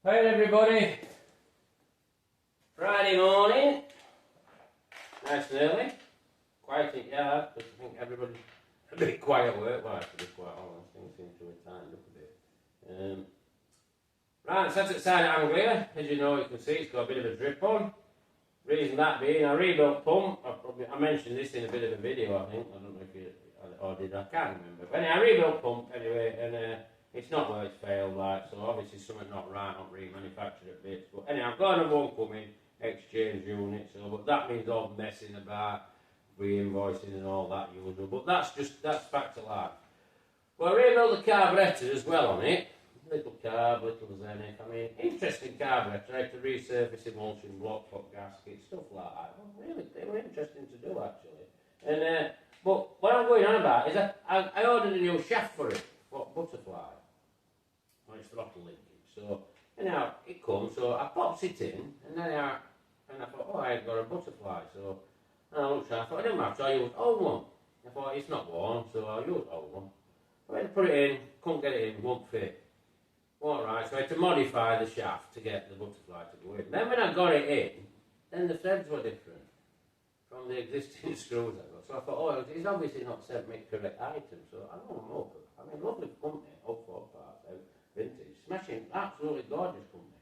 Hi everybody, Friday morning, nice and early, quiet in yard because I think everybody's a bit quiet work-wise to be quite honest, things seem to have tightened up a bit. Right, sat at the side of Anglia, as you know, you can see it's got a bit of a drip on. Reason that being, I rebuilt pump, I mentioned this in a bit of a video I think, I don't know if you, or did I can't remember, but anyway, I rebuilt pump anyway, and it's not where it's failed, like, so obviously something not right, not remanufactured at bits. But anyway, I've got another one coming, exchange unit, so, but that means all messing about, re-invoicing and all that usual. But that's fact of life. Well, I rebuilt the carburettor as well on it. Little carb, little zenith. I mean, interesting carburettor. I had to resurface emulsion, block pot gasket, stuff like that. Well, really, they were interesting to do actually. And but what I'm going on about is I ordered a new shaft for it, for butterfly. On its throttle linkage. So anyhow, it comes, so I pops it in, and then I thought, oh, I ain't got a butterfly, so and I looked at it, I thought, I didn't matter, so I used old one. I thought, it's not worn, so I'll use old one. I went to put it in, couldn't get it in, won't fit. All right, so I had to modify the shaft to get the butterfly to go in. Then when I got it in, then the threads were different from the existing screws I got. So I thought, oh, he's obviously not sent me correct item, so I don't know. I mean, lovely company, Up for parts. Vintage, smashing, absolutely gorgeous company.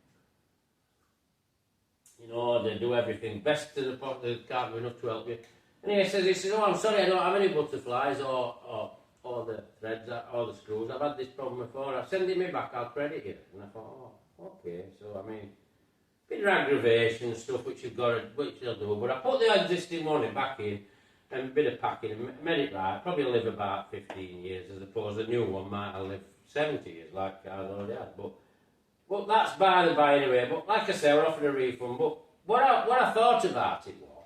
You know, they do everything best to the point they can't do enough to help you. And he says, oh, I'm sorry, I don't have any butterflies or the threads or the screws. I've had this problem before. I'll send it me back, I'll credit you. And I thought, oh, okay. So, I mean, bit of aggravation and stuff which you've got to, which they'll do. But I put the existing one back in and a bit of packing and made it right. Probably live about 15 years as opposed to the new one might have lived 70 years like I already had. But that's by the by anyway. But like I say, we're offering a refund. But what I thought about it was,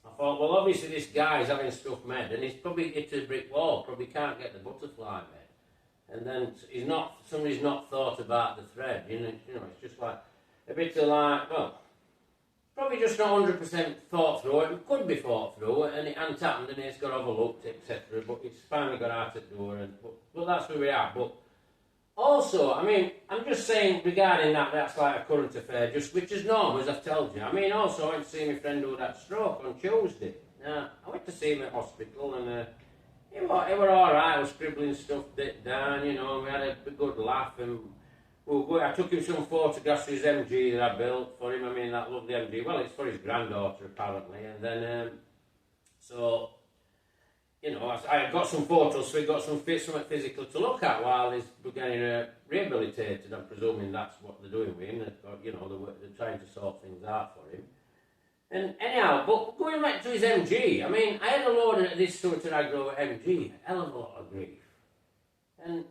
I thought, well, obviously this guy's having stuff made and he's probably hit a brick wall, probably can't get the butterfly made. And then somebody's not thought about the thread. You know, it's just like a bit of like, well, probably just not 100% thought through it. It could be thought through and it hasn't happened and it's got overlooked, etc. But it's finally got out at the door. But that's where we are. But also, I mean, I'm just saying regarding that's like a current affair, just which is normal, as I've told you. I mean, also, I went to see my friend who had that stroke on Tuesday. Now, I went to see him at hospital and he were alright. I was scribbling stuff down, you know, we had a good laugh and I took him some photographs of his MG that I built for him. I mean, that lovely MG. Well, it's for his granddaughter, apparently. And then, so, you know, I got some photos, so he got something physical to look at while he's getting rehabilitated. I'm presuming that's what they're doing with him. You know, they're trying to sort things out for him. And anyhow, but going back to his MG, I mean, I had a load of this sort of agro MG, a hell of a lot of grief. And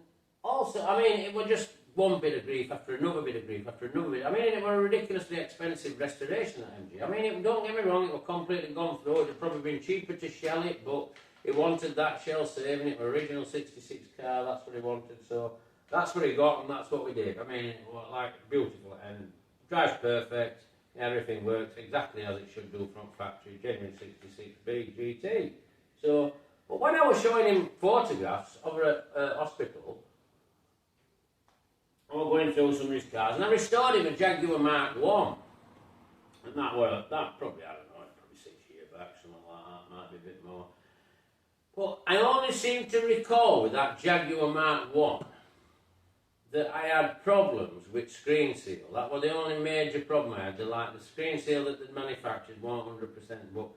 also, I mean, it was just one bit of grief after another bit of grief after another bit. I mean, it was a ridiculously expensive restoration, that MG. I mean, don't get me wrong, it was completely gone through. It would probably been cheaper to shell it, but he wanted that shell saving. It was original 66 car, that's what he wanted. So that's what he got, and that's what we did. I mean, it was like beautiful, and drives perfect. Everything works exactly as it should do from factory. Genuine 66B GT. So, but when I was showing him photographs over at hospital, I was going through some of his cars, and I restored him a Jaguar Mark 1. And that probably, I don't know, probably 6 years back, something like that, might be a bit more. But I only seem to recall with that Jaguar Mark 1 that I had problems with screen seal. That was the only major problem I had. The screen seal that the manufacturers weren't 100%, but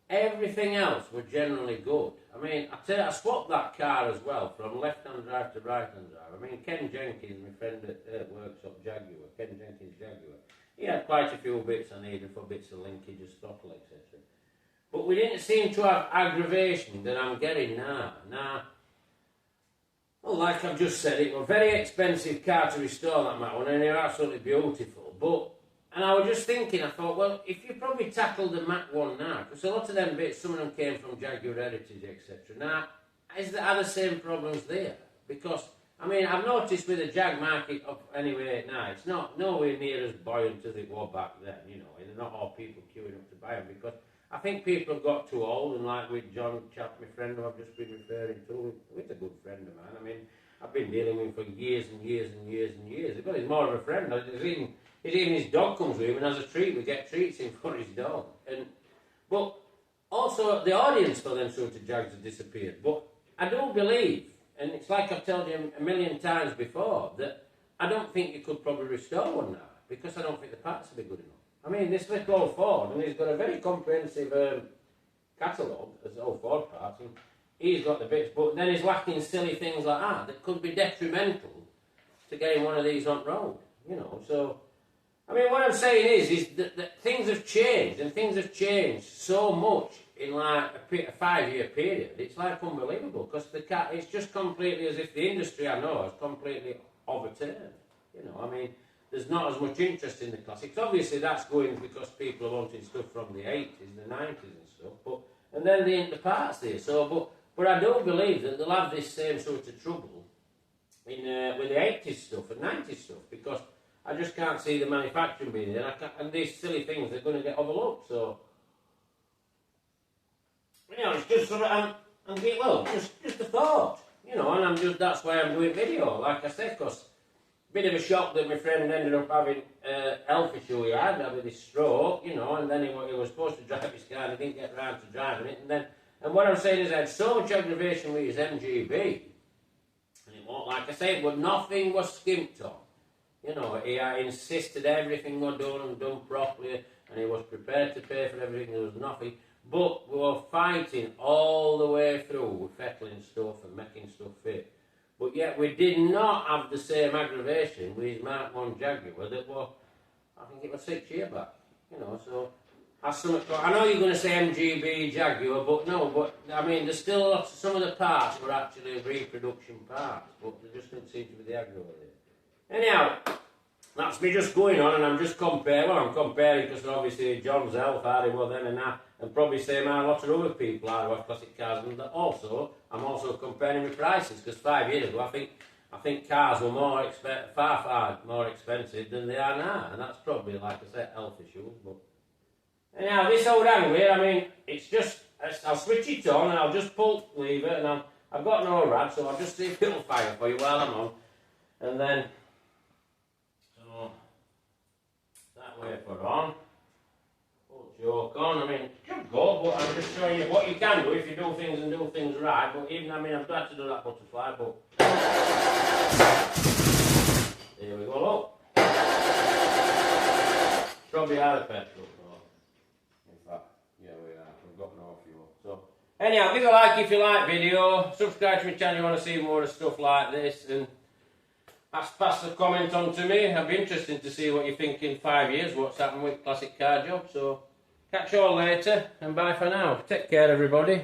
everything else was generally good. I mean, I swapped that car as well from left-hand drive to right-hand drive. I mean, Ken Jenkins, my friend at Workshop Jaguar, Ken Jenkins Jaguar, he had quite a few bits I needed for bits of linkage, throttle, etc. But we didn't seem to have aggravation that I'm getting now. Well, like I've just said, it was a very expensive car to restore that Mac one, and they're absolutely beautiful. And I was just thinking, I thought, well, if you probably tackled the Mac 1 now, because a lot of them bits, some of them came from Jaguar Heritage, etc. Now, are the same problems there? Because, I mean, I've noticed with the Jag market anyway now, it's not nowhere near as buoyant as it was back then, you know, and not all people queuing up to buy them, because I think people have got too old, and like with John Chap, my friend who I've just been referring to, he's a good friend of mine. I mean, I've been dealing with him for years and years and years and years. But he's more of a friend. Even his dog comes with him, and as a treat, we get treats in for his dog. But also, the audience for them sort of Jags have disappeared. But I do believe, and it's like I've told you a million times before, that I don't think you could probably restore one now, because I don't think the parts will be good enough. I mean, this little old Ford, and he's got a very comprehensive catalogue as old Ford parts, and he's got the bits, but then he's lacking silly things like that could be detrimental to getting one of these on road, you know. So, I mean, what I'm saying is that things have changed, and things have changed so much in like a 5-year period. It's like unbelievable, because it's just completely as if the industry I know has completely overturned. You know, I mean, there's not as much interest in the classics. Obviously, that's going because people are wanting stuff from the 80s, the 90s and stuff. And then the parts there. So, but I do believe that they'll have this same sort of trouble with the 80s stuff and 90s stuff, because I just can't see the manufacturing being there. And these silly things are going to get overlooked. So, you know, it's just sort of, just a thought, you know, and that's why I'm doing video, like I said, because bit of a shock that my friend ended up having health issue he had with his stroke, you know, and then he was supposed to drive his car and he didn't get around to driving it, and what I'm saying is I had so much aggravation with his MGB, and it won't, like I said, but nothing was skimped on. You know, he insisted everything was done properly, and he was prepared to pay for everything, there was nothing, but we were fighting all the way through with fettling stuff and making stuff fit. But yet we did not have the same aggravation with his Mark 1 Jaguar that was, I think it was 6 years back, you know, so I know you're going to say MGB Jaguar, but no, but I mean, there's still some of the parts were actually reproduction parts, but there just didn't seem to be the aggro there. Anyhow, that's me just going on, and I'm just comparing, well, I'm comparing because obviously John's health, how he was then and now, and probably same how a lot of other people are who have classic cars, and also, I'm also comparing with prices, because 5 years ago, I think cars were far more expensive than they are now, and that's probably, like I said, health issues, but anyhow, this old Anglia, I mean, it's just, I'll switch it on, and I'll just pull the lever, and I've got no rad, so I'll just see if it'll fire for you while I'm on, and then, so, that way for on, pull the yoke on, I mean, it could go, but I'm just showing you what you can do if you do things right, but even, I mean, I've got to do that butterfly, but, there we go, look. Probably out of petrol. In fact, yeah, we are. We've got no fuel. So, anyhow, give a like if you like video. Subscribe to my channel if you want to see more of stuff like this. And pass the comment on to me. I'd be interested to see what you think in 5 years, what's happened with Classic Car Job. So, catch you all later, and bye for now. Take care, everybody.